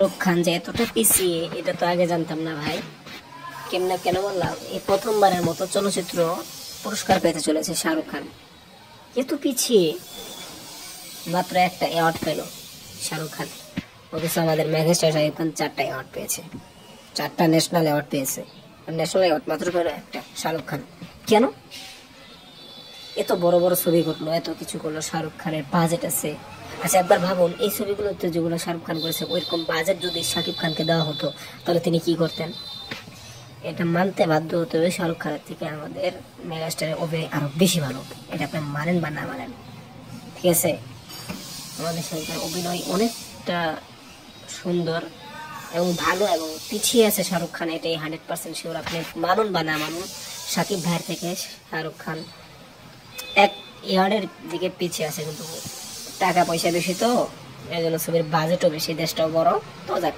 শাহরুখ খান যে এতটা পিছিয়ে এটা তো আগে জানতাম না ভাই। কেমনে কেন বললাম, এই প্রথমবারের মতো চলচ্চিত্র পুরস্কার পেতে চলেছে শাহরুখ খান। এত পিছিয়ে মাত্র একটা অ্যাওয়ার্ড পেল শাহরুখ খান, অথচ আমাদের মেগাস্টার শাহরুখ খান 4টা অ্যাওয়ার্ড পেয়েছে, 4টা ন্যাশনাল অ্যাওয়ার্ড পেয়েছে। ন্যাশনাল অ্যাওয়ার্ড মাত্র পেল একটা শাহরুখ খান। কেন? এত বড় বড় ছবি করলো, এত কিছু করলো, শাহরুখ খানের বাজেট আছে। আচ্ছা একবার ভাবুন, এই ছবিগুলোতে যেগুলো শাহরুখ খান করেছে ওইরকম বাজেট যদি শাকিব খানকে দেওয়া হতো তাহলে তিনি কি করতেন? এটা মানতে বাধ্য হতে হবে, শাহরুখ খানের থেকে আমাদের মেগাস্টারের অভিনয় আরো বেশি ভালো। এটা আপনি মানেন বা না মানেন, ঠিক আছে? আমাদের শাহরুখের অভিনয় অনেকটা সুন্দর এবং ভালো, এবং পিছিয়ে আছে শাহরুখ খান, এটাই 100% শিওর। আপনি মানুন বা না মানুন, শাকিব ভাইয়ের থেকে শাহরুখ খান এক ইয়ার্ডের দিকে পিছিয়ে আছে। কিন্তু টাকা পয়সা বেশি তো, এই জন্য ছবির বাজেটও বেশি, দেশটাও বড়, তো যাক।